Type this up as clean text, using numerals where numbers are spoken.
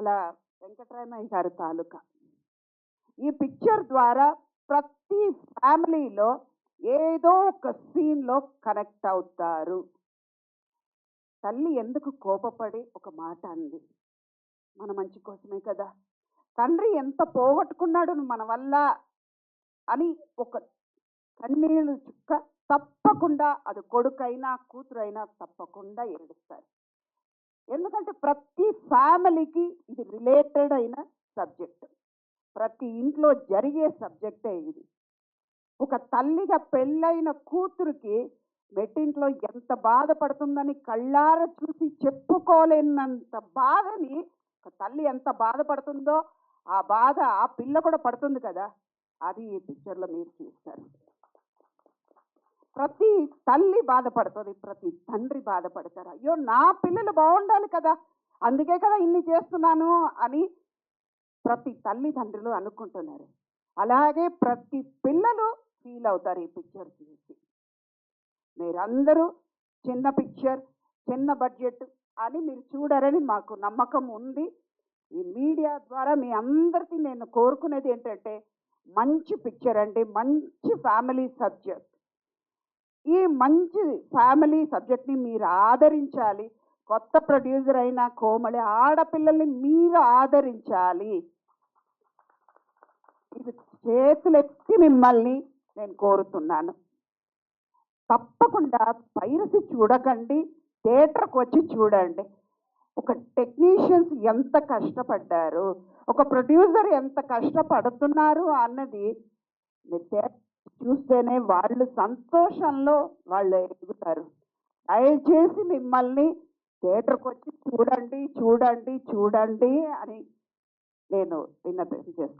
వాళ్ళ వెంకటరామయ్య గారి తాలూకా. ఈ పిక్చర్ ద్వారా ప్రతి ఫ్యామిలీలో ఏదో ఒక సీన్లో కనెక్ట్ అవుతారు. తల్లి ఎందుకు కోపపడి ఒక మాట అంది? మన మంచి కోసమే కదా. తండ్రి ఎంత పోగొట్టుకున్నాడు మన వల్ల అని ఒక కన్నీళ్ళు చుక్క తప్పకుండా, అది కొడుకైనా కూతురైనా తప్పకుండా ఏడుస్తారు. ఎందుకంటే ప్రతి ఫ్యామిలీకి ఇది రిలేటెడ్ అయిన సబ్జెక్ట్, ప్రతి ఇంట్లో జరిగే సబ్జెక్టే ఇది. ఒక తల్లిగా పెళ్ళైన కూతురికి మెట్టింట్లో ఎంత బాధపడుతుందని కళ్ళారా చూసి చెప్పుకోలేనంత బాధని ఒక తల్లి ఎంత బాధపడుతుందో ఆ బాధ ఆ పిల్ల కూడా పడుతుంది కదా. అది ఈ పిక్చర్లో మీరు చూస్తారు. ప్రతి తల్లి బాధపడుతుంది, ప్రతి తండ్రి బాధపడతారు. అయ్యో నా పిల్లలు బాగుండాలి కదా, అందుకే కదా ఇన్ని చేస్తున్నాను అని ప్రతి తల్లిదండ్రులు అనుకుంటున్నారు. అలాగే ప్రతి పిల్లలు ఫీల్ అవుతారు ఈ పిక్చర్ చూసి. మీరందరూ చిన్న పిక్చర్, చిన్న బడ్జెట్ అని మీరు చూడరని మాకు నమ్మకం ఉంది. ఈ మీడియా ద్వారా మీ అందరికీ నేను కోరుకునేది ఏంటంటే, మంచి పిక్చర్ అండి, మంచి ఫ్యామిలీ సబ్జెక్ట్. ఈ మంచి ఫ్యామిలీ సబ్జెక్ట్ని మీరు ఆదరించాలి. కొత్త ప్రొడ్యూసర్ అయిన కోమలి ఆడపిల్లల్ని మీరు ఆదరించాలి. ఇది చేతులెత్తి మిమ్మల్ని నేను కోరుతున్నాను. తప్పకుండా పైరసీ చూడకండి, థియేటర్కి వచ్చి చూడండి. ఒక టెక్నీషియన్స్ ఎంత కష్టపడ్డారు, ఒక ప్రొడ్యూసర్ ఎంత కష్టపడుతున్నారు అన్నది మీరు చూస్తేనే వాళ్ళు సంతోషంలో వాళ్ళు ఎదుగుతారు. దయచేసి మిమ్మల్ని థియేటర్కి వచ్చి చూడండి చూడండి చూడండి అని నేను విన్నపం చేస్తున్నాను.